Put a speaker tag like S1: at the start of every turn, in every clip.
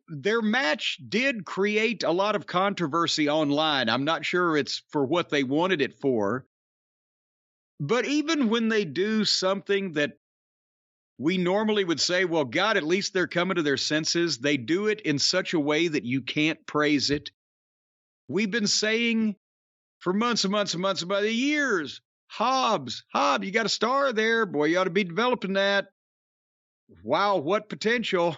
S1: Their match did create a lot of controversy online. I'm not sure it's for what they wanted it for. But even when they do something that we normally would say, well, God, at least they're coming to their senses, they do it in such a way that you can't praise it. We've been saying for months and months and months, about years, Hobbs, you got a star there. Boy, you ought to be developing that. Wow, what potential.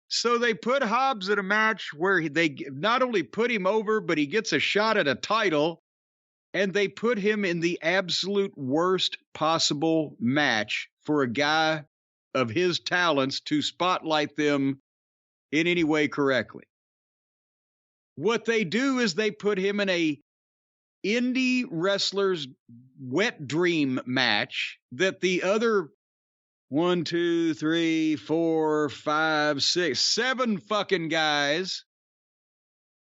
S1: So they put Hobbs in a match where they not only put him over, but he gets a shot at a title, and they put him in the absolute worst possible match for a guy of his talents to spotlight them in any way correctly. What they do is they put him in a indie wrestler's wet dream match that the other 1, 2, 3, 4, 5, 6, 7 fucking guys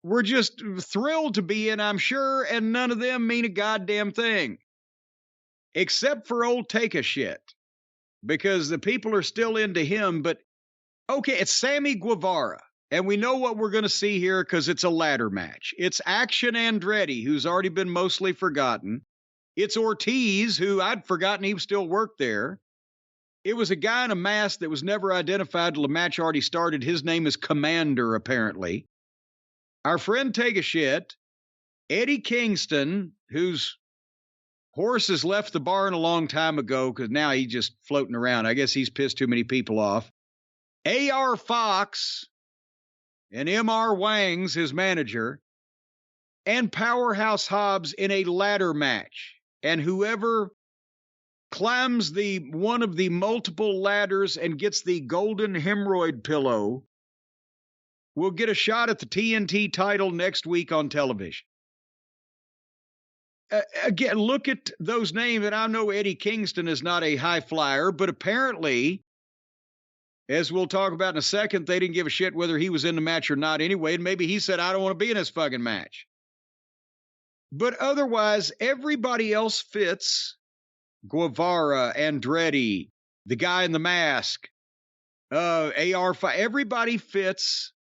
S1: were just thrilled to be in, I'm sure, and none of them mean a goddamn thing. Except for old Take a Shit. Because the people are still into him, but okay, it's Sammy Guevara. And we know what we're going to see here because it's a ladder match. It's Action Andretti, who's already been mostly forgotten. It's Ortiz, who I'd forgotten he still worked there. It was a guy in a mask that was never identified till the match already started. His name is Commander, apparently. Our friend Take a Shit, Eddie Kingston, whose horse has left the barn a long time ago because now he's just floating around. I guess he's pissed too many people off. A.R. Fox and M.R. Wang's his manager, and Powerhouse Hobbs in a ladder match. And whoever climbs one of the multiple ladders and gets the golden hemorrhoid pillow will get a shot at the TNT title next week on television. Again, look at those names, and I know Eddie Kingston is not a high flyer, but apparently, as we'll talk about in a second, they didn't give a shit whether he was in the match or not anyway, and maybe he said, I don't want to be in this fucking match. But otherwise, everybody else fits. Guevara, Andretti, the guy in the mask, AR5, everybody fits.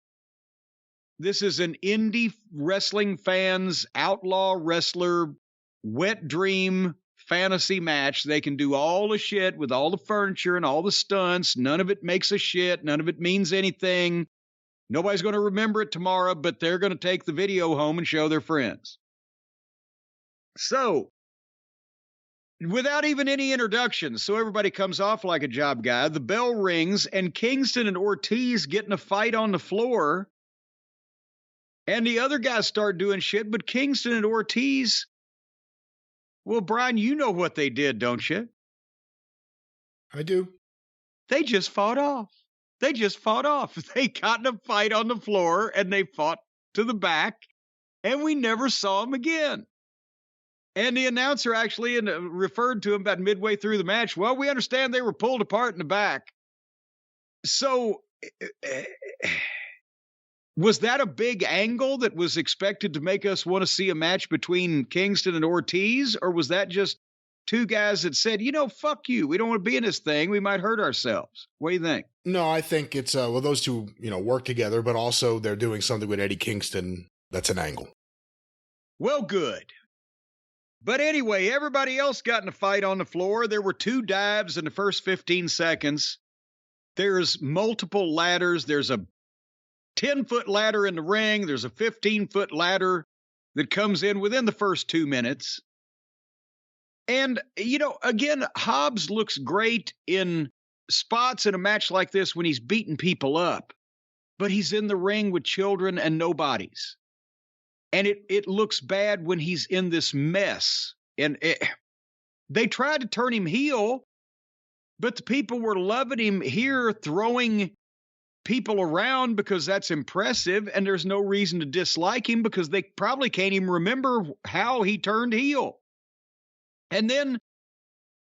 S1: This is an indie wrestling fans, outlaw wrestler, wet dream fantasy match. They can do all the shit with all the furniture and all the stunts. None of it makes a shit. None of it means anything. Nobody's going to remember it tomorrow, but they're going to take the video home and show their friends. So, without even any introductions, so everybody comes off like a job guy, the bell rings, and Kingston and Ortiz get in a fight on the floor, and the other guys start doing shit, but Kingston and Ortiz, well, Brian, you know what they did, don't you?
S2: I do.
S1: They just fought off. They got in a fight on the floor, and they fought to the back, and we never saw them again. And the announcer actually referred to him about midway through the match. Well, we understand they were pulled apart in the back. So, was that a big angle that was expected to make us want to see a match between Kingston and Ortiz? Or was that just two guys that said, fuck you. We don't want to be in this thing. We might hurt ourselves. What do you think?
S2: No, I think it's, those two, work together, but also they're doing something with Eddie Kingston. That's an angle.
S1: Well, good. But anyway, everybody else got in a fight on the floor. There were 2 dives in the first 15 seconds. There's multiple ladders. There's a 10-foot ladder in the ring. There's a 15-foot ladder that comes in within the first 2 minutes. And, again, Hobbs looks great in spots in a match like this when he's beating people up. But he's in the ring with children and nobodies. And it looks bad when he's in this mess. And they tried to turn him heel, but the people were loving him here, throwing people around because that's impressive, and there's no reason to dislike him because they probably can't even remember how he turned heel. And then,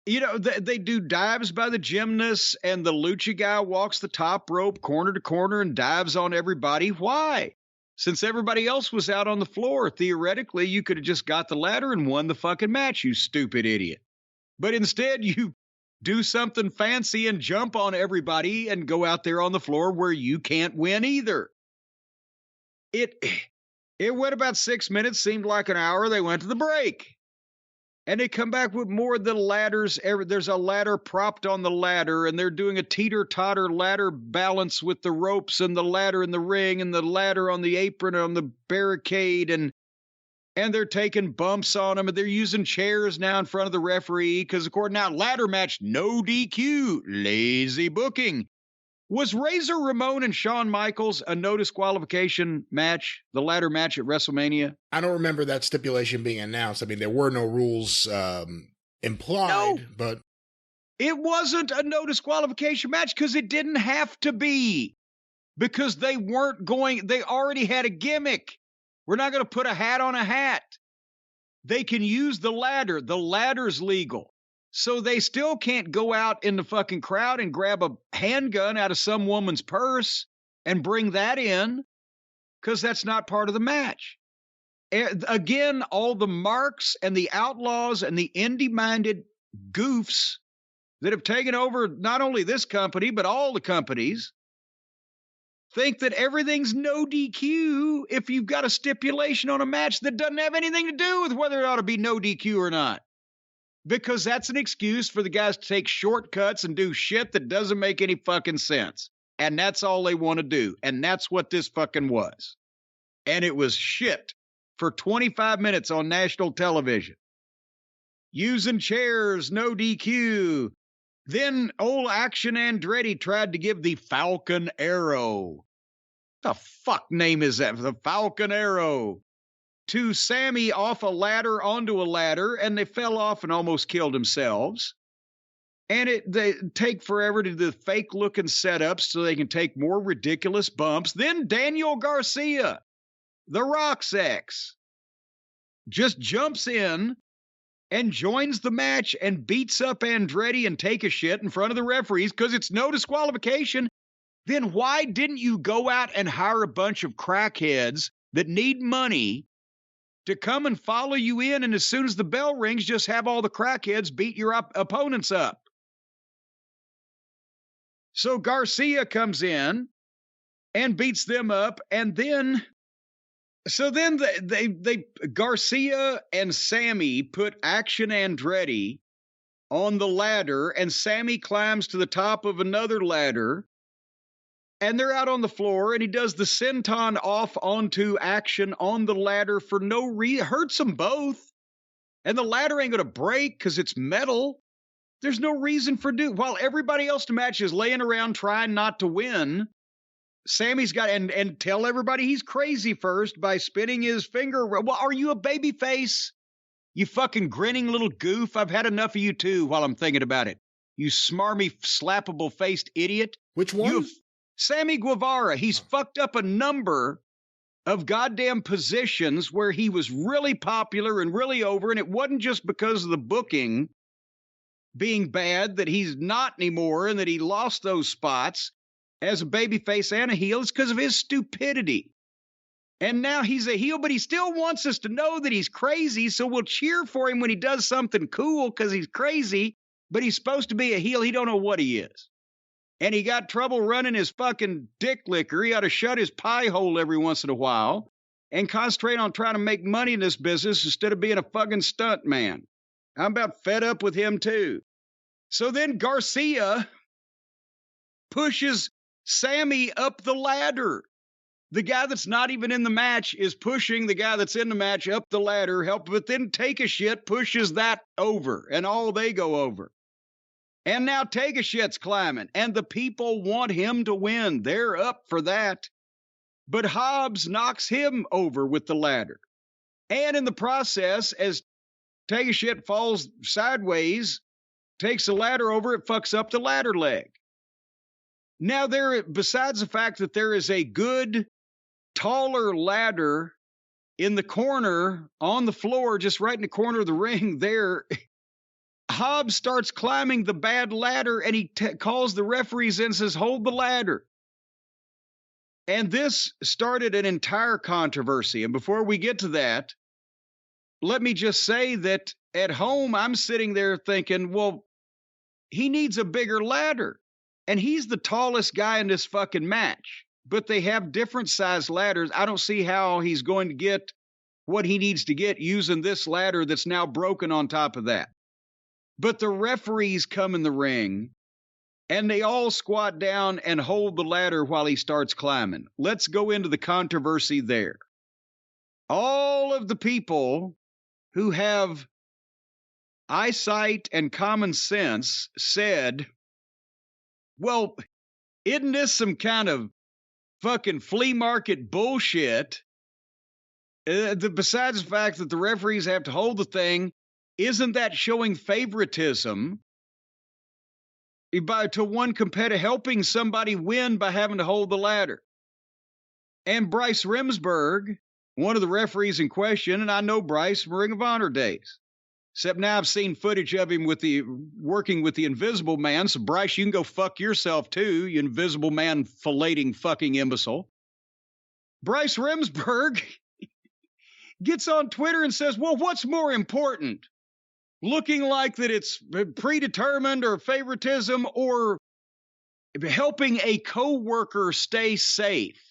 S1: they do dives by the gymnasts, and the lucha guy walks the top rope corner to corner and dives on everybody. Why? Since everybody else was out on the floor, theoretically, you could have just got the ladder and won the fucking match, you stupid idiot. But instead, you do something fancy and jump on everybody and go out there on the floor where you can't win either. It went about 6 minutes, seemed like an hour. They went to the break. And they come back with more of the ladders. There's a ladder propped on the ladder, and they're doing a teeter-totter ladder balance with the ropes and the ladder in the ring and the ladder on the apron on the barricade, and they're taking bumps on them, and they're using chairs now in front of the referee because, of course, now ladder match, no DQ, lazy booking. Was Razor Ramon and Shawn Michaels a no disqualification match, the ladder match at WrestleMania?
S2: I don't remember that stipulation being announced. I mean, there were no rules implied, but
S1: it wasn't a no disqualification match because it didn't have to be, because they already had a gimmick. We're not going to put a hat on a hat. They can use the ladder. The ladder's legal. So they still can't go out in the fucking crowd and grab a handgun out of some woman's purse and bring that in, because that's not part of the match. Again, all the marks and the outlaws and the indie-minded goofs that have taken over not only this company, but all the companies, think that everything's no DQ if you've got a stipulation on a match that doesn't have anything to do with whether it ought to be no DQ or not. Because that's an excuse for the guys to take shortcuts and do shit that doesn't make any fucking sense. And that's all they want to do. And that's what this fucking was. And it was shit for 25 minutes on national television. Using chairs, no DQ. Then old Action Andretti tried to give the Falcon Arrow. The fuck name is that? The Falcon Arrow. To Sammy off a ladder onto a ladder, and they fell off and almost killed themselves. And they take forever to do the fake-looking setups so they can take more ridiculous bumps. Then Daniel Garcia, the Rock's ex, just jumps in and joins the match and beats up Andretti and take a shit in front of the referees because it's no disqualification. Then why didn't you go out and hire a bunch of crackheads that need money to come and follow you in, and as soon as the bell rings, just have all the crackheads beat your opponents up? So Garcia comes in and beats them up, and then Garcia and Sammy put Action Andretti on the ladder, and Sammy climbs to the top of another ladder, and they're out on the floor, and he does the senton off onto Action on the ladder for no reason. Hurts them both. And the ladder ain't going to break because it's metal. There's no reason for while everybody else in the match is laying around trying not to win, Sammy's got, and tell everybody he's crazy first by spinning his finger. Well, are you a baby face? You fucking grinning little goof. I've had enough of you too while I'm thinking about it. You smarmy, slappable-faced idiot.
S2: Which one?
S1: Sammy Guevara. He's fucked up a number of goddamn positions where he was really popular and really over, and it wasn't just because of the booking being bad that he's not anymore and that he lost those spots as a babyface and a heel. It's because of his stupidity. And now he's a heel, but he still wants us to know that he's crazy, so we'll cheer for him when he does something cool because he's crazy, but he's supposed to be a heel. He don't know what he is. And he got trouble running his fucking dick licker. He ought to shut his pie hole every once in a while and concentrate on trying to make money in this business instead of being a fucking stunt man. I'm about fed up with him too. So then Garcia pushes Sammy up the ladder. The guy that's not even in the match is pushing the guy that's in the match up the ladder, but then Take a Shit pushes that over, and all they go over. And now Take a Shit's climbing, and the people want him to win. They're up for that. But Hobbs knocks him over with the ladder. And in the process, as Take a Shit falls sideways, takes the ladder over, it fucks up the ladder leg. Now, besides the fact that there is a good, taller ladder in the corner on the floor, just right in the corner of the ring there, Hobbs starts climbing the bad ladder, and he calls the referees in and says, hold the ladder. And this started an entire controversy. And before we get to that, let me just say that at home, I'm sitting there thinking, well, he needs a bigger ladder. And he's the tallest guy in this fucking match. But they have different size ladders. I don't see how he's going to get what he needs to get using this ladder that's now broken on top of that. But the referees come in the ring and they all squat down and hold the ladder while he starts climbing. Let's go into the controversy there. All of the people who have eyesight and common sense said, well, isn't this some kind of fucking flea market bullshit? Besides the fact that the referees have to hold the thing, isn't that showing favoritism to one competitor, helping somebody win by having to hold the ladder? And Bryce Remsburg, one of the referees in question, and I know Bryce from Ring of Honor days, except now I've seen footage of him working with the Invisible Man. So Bryce, you can go fuck yourself too, you Invisible Man filleting fucking imbecile. Bryce Remsburg gets on Twitter and says, well, what's more important? Looking like that it's predetermined or favoritism, or helping a coworker stay safe?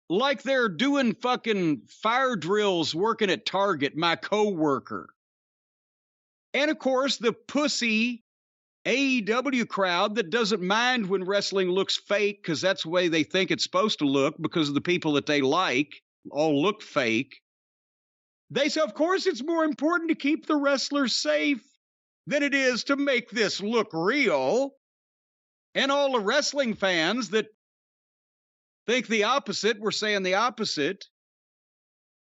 S1: Like they're doing fucking fire drills working at Target, my coworker. And of course, the pussy AEW crowd that doesn't mind when wrestling looks fake because that's the way they think it's supposed to look because of the people that they like all look fake. They say, of course, it's more important to keep the wrestlers safe than it is to make this look real. And all the wrestling fans that think the opposite were saying the opposite.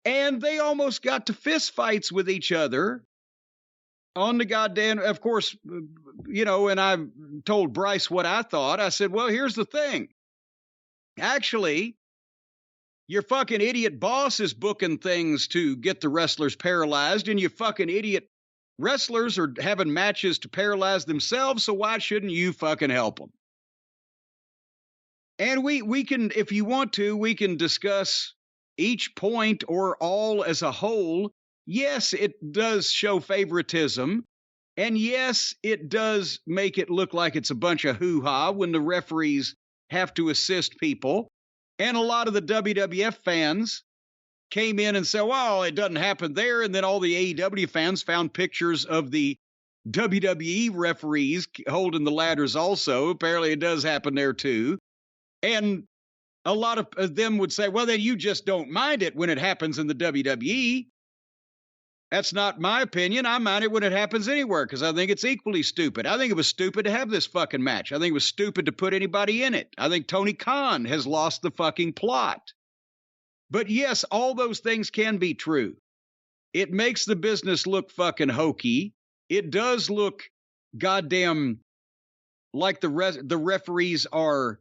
S1: And they almost got to fist fights with each other on the goddamn, of course, you know, and I told Bryce what I thought. I said, well, here's the thing. Actually, your fucking idiot boss is booking things to get the wrestlers paralyzed, and you fucking idiot wrestlers are having matches to paralyze themselves, so why shouldn't you fucking help them? And we can, if you want to, we can discuss each point or all as a whole. Yes, it does show favoritism. And yes, it does make it look like it's a bunch of hoo-ha when the referees have to assist people. And a lot of the WWF fans came in and said, well, it doesn't happen there. And then all the AEW fans found pictures of the WWE referees holding the ladders also. Apparently it does happen there too. And a lot of them would say, well, then you just don't mind it when it happens in the WWE. That's not my opinion. I mind it when it happens anywhere because I think it's equally stupid. I think it was stupid to have this fucking match. I think it was stupid to put anybody in it. I think Tony Khan has lost the fucking plot. But yes, all those things can be true. It makes the business look fucking hokey. It does look goddamn like the referees are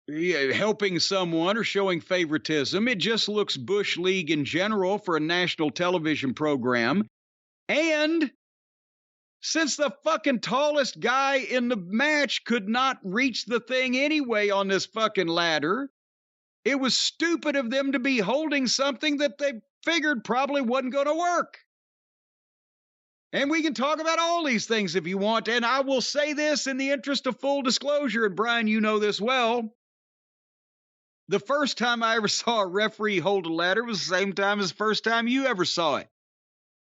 S1: helping someone or showing favoritism. It just looks Bush League in general for a national television program. And since the fucking tallest guy in the match could not reach the thing anyway on this fucking ladder, it was stupid of them to be holding something that they figured probably wasn't going to work. And we can talk about all these things if you want. And I will say this in the interest of full disclosure, and Brian, you know this well. The first time I ever saw a referee hold a ladder was the same time as the first time you ever saw it.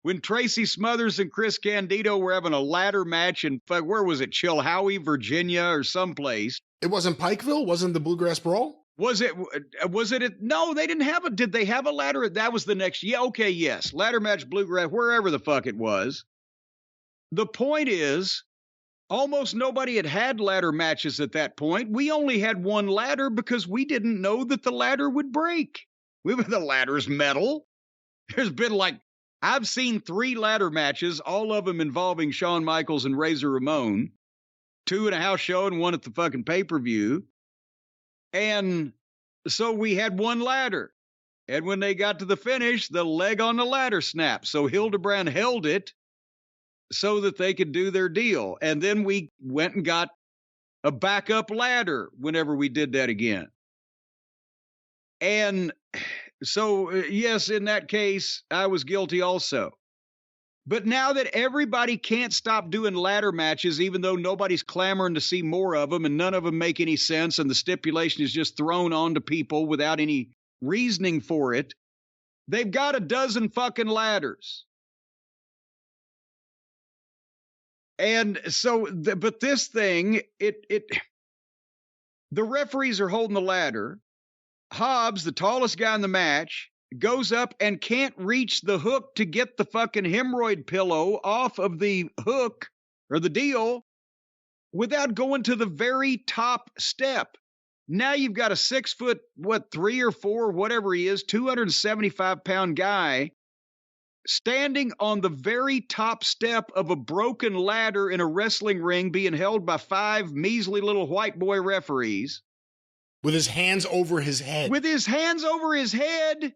S1: When Tracy Smothers and Chris Candido were having a ladder match in, where was it, Chilhowie, Virginia, or someplace.
S2: It wasn't Pikeville? Wasn't the Bluegrass Brawl?
S1: Was it? No, they didn't have did they have a ladder? That was the next, yeah, okay, yes. Ladder match, Bluegrass, wherever the fuck it was. The point is, almost nobody had ladder matches at that point. We only had one ladder because we didn't know that the ladder would break. The ladder's metal. There's been I've seen 3 ladder matches, all of them involving Shawn Michaels and Razor Ramon. 2 in a house show and 1 at the fucking pay-per-view. And so we had one ladder. And when they got to the finish, the leg on the ladder snapped. So Hildebrand held it so that they could do their deal. And then we went and got a backup ladder whenever we did that again. And so, yes, in that case, I was guilty also. But now that everybody can't stop doing ladder matches, even though nobody's clamoring to see more of them and none of them make any sense, and the stipulation is just thrown on to people without any reasoning for it, they've got a dozen fucking ladders. And so, but this thing, the referees are holding the ladder. Hobbs, the tallest guy in the match, goes up and can't reach the hook to get the fucking hemorrhoid pillow off of the hook or the deal without going to the very top step. Now you've got a 6 foot, 3 or 4, whatever he is, 275-pound guy standing on the very top step of a broken ladder in a wrestling ring being held by 5 measly little white boy referees.
S2: With his hands over his head.
S1: With his hands over his head.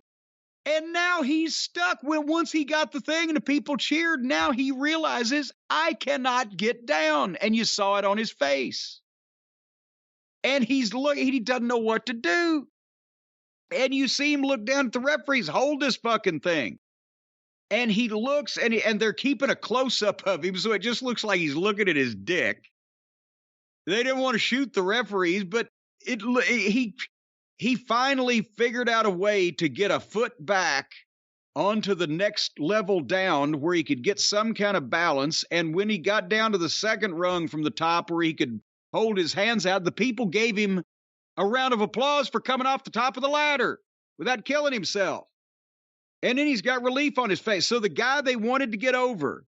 S1: And now he's stuck. Once he got the thing and the people cheered, now he realizes, I cannot get down. And you saw it on his face. And he's looking, he doesn't know what to do. And you see him look down at the referees, hold this fucking thing. And he looks, and they're keeping a close-up of him, so it just looks like he's looking at his dick. They didn't want to shoot the referees, but he finally figured out a way to get a foot back onto the next level down where he could get some kind of balance. And when he got down to the second rung from the top where he could hold his hands out, the people gave him a round of applause for coming off the top of the ladder without killing himself. And then he's got relief on his face. So the guy they wanted to get over,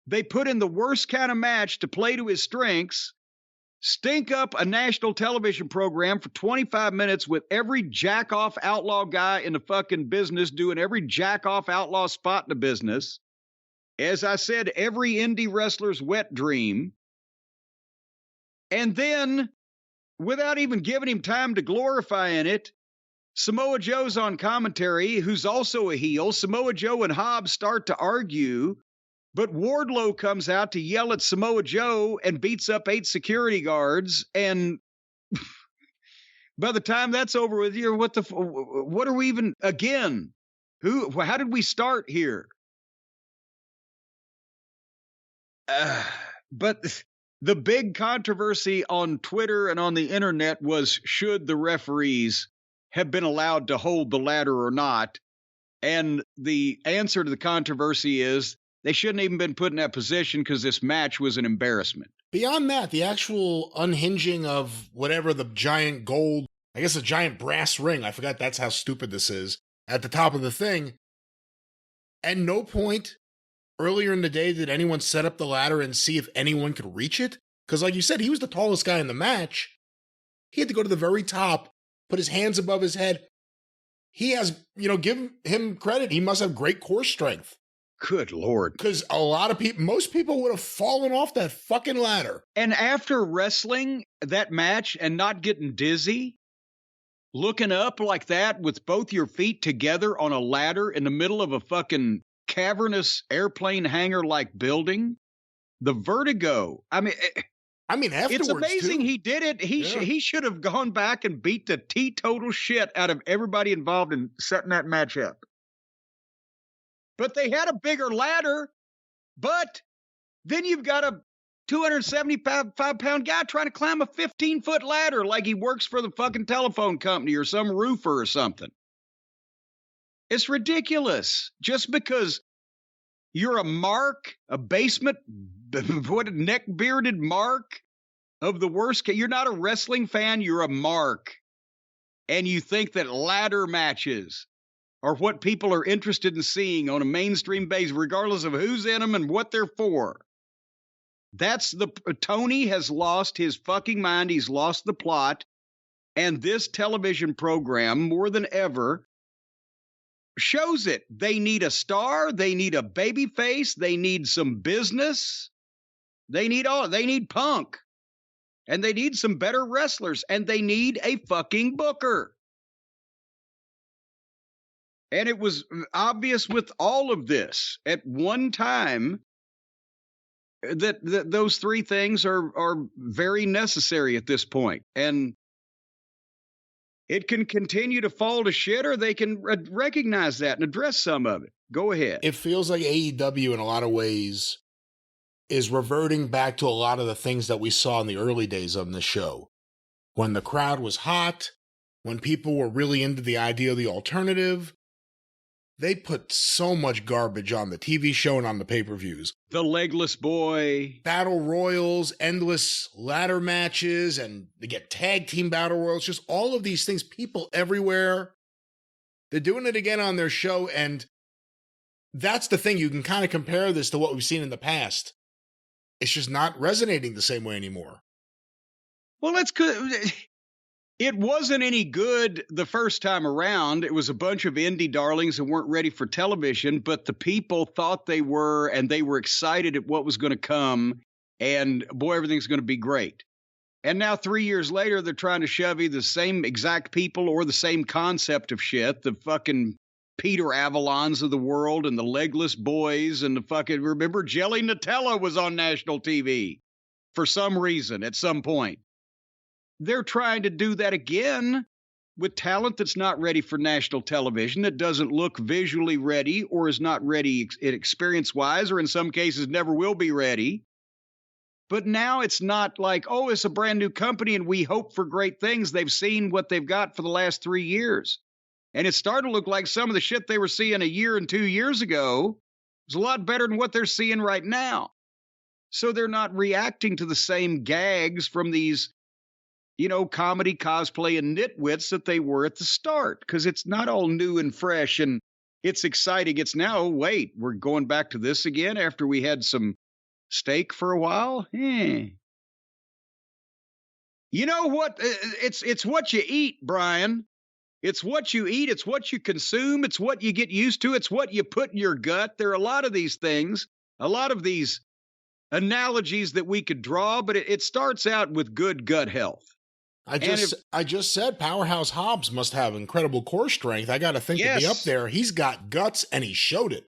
S1: they put in the worst kind of match to play to his strengths, stink up a national television program for 25 minutes with every jack-off outlaw guy in the fucking business doing every jack-off outlaw spot in the business. As I said, every indie wrestler's wet dream. And then, without even giving him time to glorify in it, Samoa Joe's on commentary, who's also a heel. Samoa Joe and Hobbs start to argue, but Wardlow comes out to yell at Samoa Joe and beats up 8 security guards. And by the time that's over with, you're what are we even again? How did we start here? But the big controversy on Twitter and on the internet was, should the referees have been allowed to hold the ladder or not? And the answer to the controversy is they shouldn't even been put in that position because this match was an embarrassment.
S2: Beyond that, the actual unhinging of whatever the giant gold, I guess a giant brass ring, I forgot that's how stupid this is, at the top of the thing. At no point earlier in the day did anyone set up the ladder and see if anyone could reach it. Because like you said, he was the tallest guy in the match. He had to go to the very top, put his hands above his head. He has, give him credit. He must have great core strength.
S1: Good Lord.
S2: Because a lot of people, most people would have fallen off that fucking ladder.
S1: And after wrestling that match and not getting dizzy, looking up like that with both your feet together on a ladder in the middle of a fucking cavernous airplane hangar-like building, the vertigo. I mean,
S2: afterwards,
S1: it's amazing
S2: too.
S1: He did it. He should have gone back and beat the teetotal shit out of everybody involved in setting that match up. But they had a bigger ladder, but then you've got a 275-pound guy trying to climb a 15-foot ladder like he works for the fucking telephone company or some roofer or something. It's ridiculous. Just because you're a mark, a basement, neck-bearded mark of the worst. You're not a wrestling fan, you're a mark. And you think that ladder matches are what people are interested in seeing on a mainstream base, regardless of who's in them and what they're for. Tony has lost his fucking mind. He's lost the plot. And this television program, more than ever, shows it. They need a star. They need a baby face. They need some business. They need Punk. And they need some better wrestlers. And they need a fucking booker. And it was obvious with all of this at one time that those three things are very necessary at this point. And It can continue to fall to shit, or they can recognize that and address some of it. Go ahead.
S2: It feels like AEW in a lot of ways is reverting back to a lot of the things that we saw in the early days of the show. When the crowd was hot, when people were really into the idea of the alternative, they put so much garbage on the TV show and on the pay-per-views.
S1: The Legless Boy.
S2: Battle Royals, endless ladder matches, and they get tag team battle royals, just all of these things, people everywhere. They're doing it again on their show, and that's the thing. You can kind of compare this to what we've seen in the past. It's just not resonating the same way anymore.
S1: Well, that's good. It wasn't any good the first time around. It was a bunch of indie darlings who weren't ready for television, but the people thought they were, and they were excited at what was going to come. And boy, everything's going to be great. And now 3 years later, they're trying to shove either the same exact people or the same concept of shit. The fucking Peter Avalons of the world and the Legless Boys and the fucking, remember Jelly Nutella was on national TV for some reason at some point. They're trying to do that again with talent that's not ready for national television, that doesn't look visually ready or is not ready experience-wise, or in some cases never will be ready. But now it's not like, oh, it's a brand new company and we hope for great things. They've seen what they've got for the last 3 years. And it's starting to look like some of the shit they were seeing a year and 2 years ago is a lot better than what they're seeing right now. So they're not reacting to the same gags from these, comedy, cosplay, and nitwits that they were at the start, because it's not all new and fresh and it's exciting. It's now, wait, we're going back to this again after we had some steak for a while? You know what? It's what you eat, Brian. It's what you eat. It's what you consume. It's what you get used to. It's what you put in your gut. There are a lot of these things, a lot of these analogies that we could draw, but it starts out with good gut health.
S2: I just said Powerhouse Hobbs must have incredible core strength. I got to think to be up there. He's got guts, and he showed it.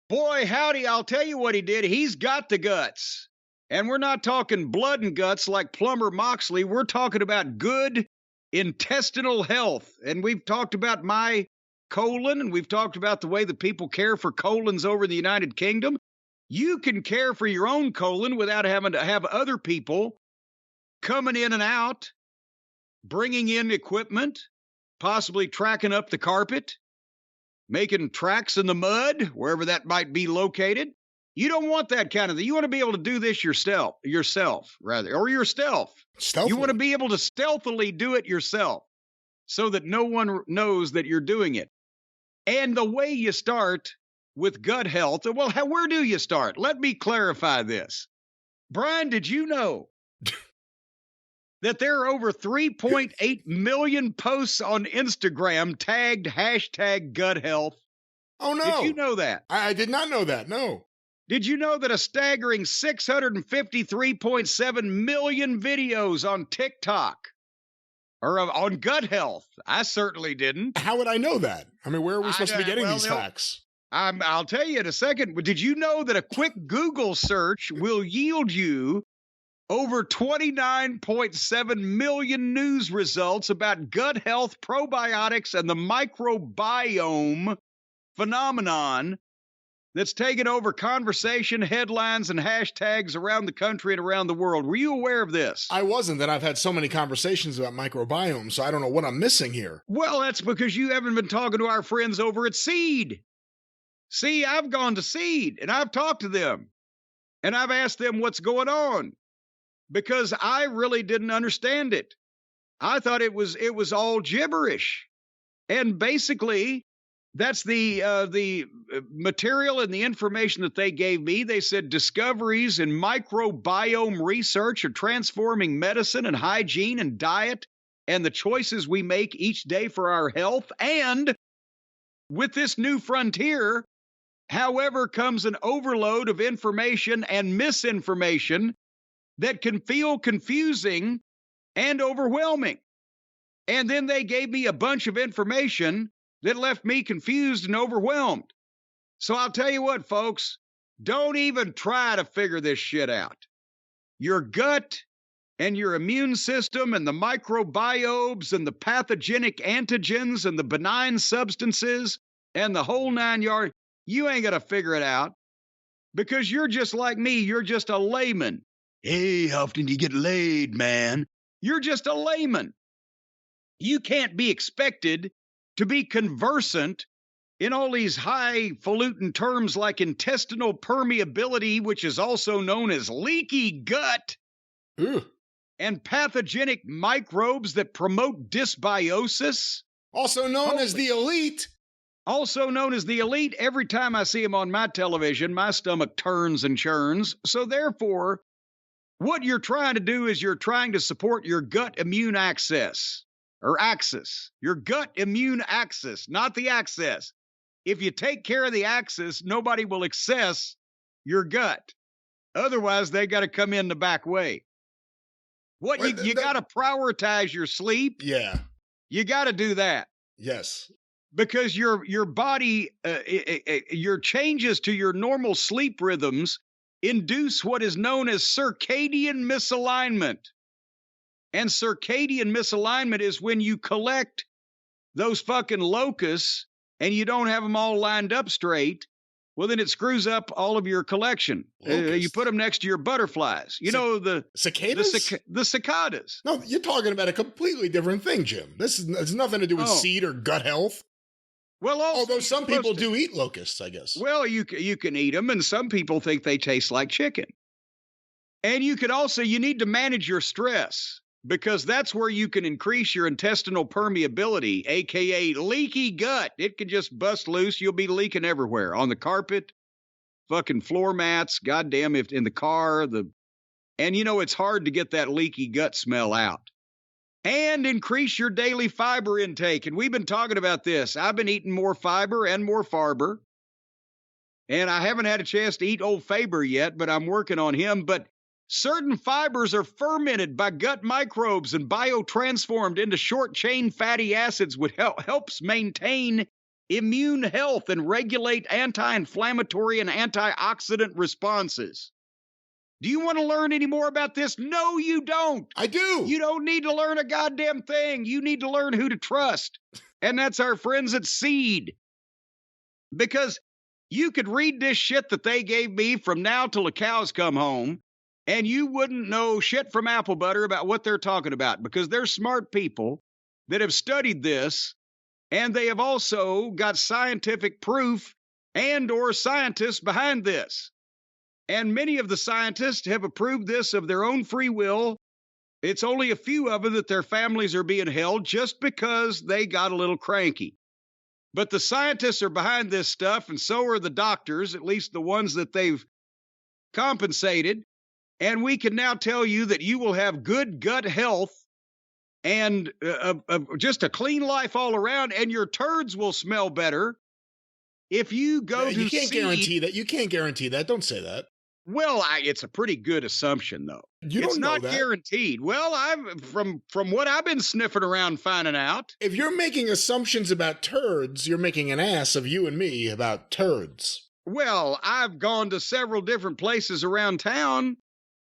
S1: Boy, howdy, I'll tell you what he did. He's got the guts. And we're not talking blood and guts like Plumber Moxley. We're talking about good intestinal health. And we've talked about my colon, and we've talked about the way that people care for colons over the United Kingdom. You can care for your own colon without having to have other people coming in and out, bringing in equipment, possibly tracking up the carpet, making tracks in the mud, wherever that might be located. You don't want that kind of thing. You want to be able to do this yourself, or your stealth. You want to be able to stealthily do it yourself so that no one knows that you're doing it. And the way you start with gut health, well, where do you start? Let me clarify this. Brian, did you know that there are over 3.8 million posts on Instagram tagged #GutHealth?
S2: Oh, no.
S1: Did you know that?
S2: I did not know that, no.
S1: Did you know that a staggering 653.7 million videos on TikTok are on gut health? I certainly didn't.
S2: How would I know that? I mean, where are we supposed to be getting these facts?
S1: I'll tell you in a second. But did you know that a quick Google search will yield you over 29.7 million news results about gut health, probiotics, and the microbiome phenomenon that's taken over conversation, headlines, and hashtags around the country and around the world? Were you aware of this?
S2: I wasn't. That I've had so many conversations about microbiome, so I don't know what I'm missing here.
S1: Well, that's because you haven't been talking to our friends over at Seed. See, I've gone to Seed, and I've talked to them, and I've asked them what's going on, because I really didn't understand it. I thought it was all gibberish. And basically, that's the material and the information that they gave me. They said discoveries in microbiome research are transforming medicine and hygiene and diet and the choices we make each day for our health. And with this new frontier, however, comes an overload of information and misinformation that can feel confusing and overwhelming. And then they gave me a bunch of information that left me confused and overwhelmed. So I'll tell you what, folks, don't even try to figure this shit out. Your gut and your immune system and the microbiomes and the pathogenic antigens and the benign substances and the whole 9 yards, you ain't going to figure it out because you're just like me. You're just a layman. Hey, how often do you get laid, man? You're just a layman. You can't be expected to be conversant in all these highfalutin terms like intestinal permeability, which is also known as leaky gut, and pathogenic microbes that promote dysbiosis.
S2: Also known as the elite.
S1: Also known as the elite. Every time I see him on my television, my stomach turns and churns. So therefore, what you're trying to do is you're trying to support your gut immune axis. Your gut immune axis, not the axis. If you take care of the axis, nobody will access your gut. Otherwise, they got to come in the back way. You got to prioritize your sleep.
S2: Yeah.
S1: You got to do that.
S2: Yes.
S1: Because your body, your changes to your normal sleep rhythms induce what is known as circadian misalignment. And circadian misalignment is when you collect those fucking locusts and you don't have them all lined up straight. Well, then it screws up all of your collection. You put them next to your butterflies. You know, the
S2: cicadas?
S1: The cicadas.
S2: No, you're talking about a completely different thing, Jim. This has nothing to do with seed or gut health.
S1: Well,
S2: although some people do eat locusts, I guess.
S1: Well, you can eat them, and some people think they taste like chicken. And you need to manage your stress, because that's where you can increase your intestinal permeability, a.k.a. leaky gut. It can just bust loose. You'll be leaking everywhere, on the carpet, fucking floor mats, goddamn, if in the car. And it's hard to get that leaky gut smell out. And increase your daily fiber intake. And we've been talking about this. I've been eating more fiber and more farber. And I haven't had a chance to eat old Faber yet, but I'm working on him. But certain fibers are fermented by gut microbes and biotransformed into short-chain fatty acids, which helps maintain immune health and regulate anti-inflammatory and antioxidant responses. Do you want to learn any more about this? No, you don't.
S2: I do.
S1: You don't need to learn a goddamn thing. You need to learn who to trust. And that's our friends at Seed. Because you could read this shit that they gave me from now till the cows come home, and you wouldn't know shit from apple butter about what they're talking about, because they're smart people that have studied this, and they have also got scientific proof and or scientists behind this. And many of the scientists have approved this of their own free will. It's only a few of them that their families are being held just because they got a little cranky. But the scientists are behind this stuff, and so are the doctors, at least the ones that they've compensated. And we can now tell you that you will have good gut health and just a clean life all around, and your turds will smell better if you go to
S2: You can't guarantee that. You can't guarantee that. Don't say that.
S1: Well, it's a pretty good assumption, though.
S2: It's not
S1: guaranteed. Well, from what I've been sniffing around finding out.
S2: If you're making assumptions about turds, you're making an ass of you and me about turds.
S1: Well, I've gone to several different places around town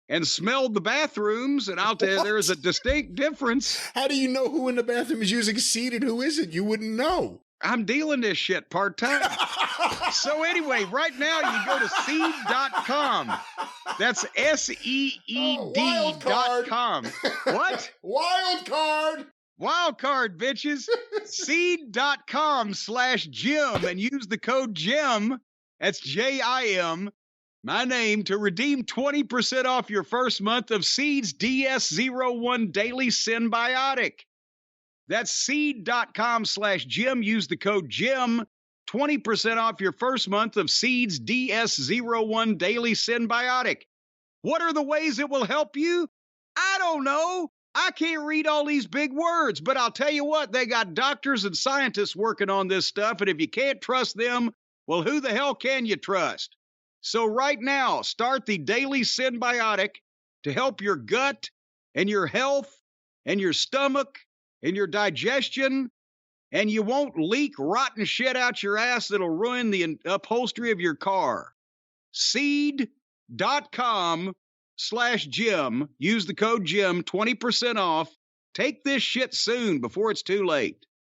S1: and smelled the bathrooms, and I'll tell you, there's a distinct difference.
S2: How do you know who in the bathroom is using Seed and who isn't? You wouldn't know.
S1: I'm dealing this shit part-time. So anyway, right now you go to seed.com. That's SEED.com. What?
S2: Wild card.
S1: Wild card, bitches. Seed.com/Jim and use the code JIM. That's JIM. My name, to redeem 20% off your first month of Seed's DS01 Daily Synbiotic. That's seed.com/Jim. Use the code JIM. 20% off your first month of Seed's DS01 Daily Synbiotic. What are the ways it will help you? I don't know. I can't read all these big words, but I'll tell you what, they got doctors and scientists working on this stuff, and if you can't trust them, well, who the hell can you trust? So right now, start the Daily Synbiotic to help your gut and your health and your stomach and your digestion, and you won't leak rotten shit out your ass that'll ruin the upholstery of your car. Seed.com Drive-Thru.com/Jim. Use the code Jim, 20% off. Take this shit soon before it's too late.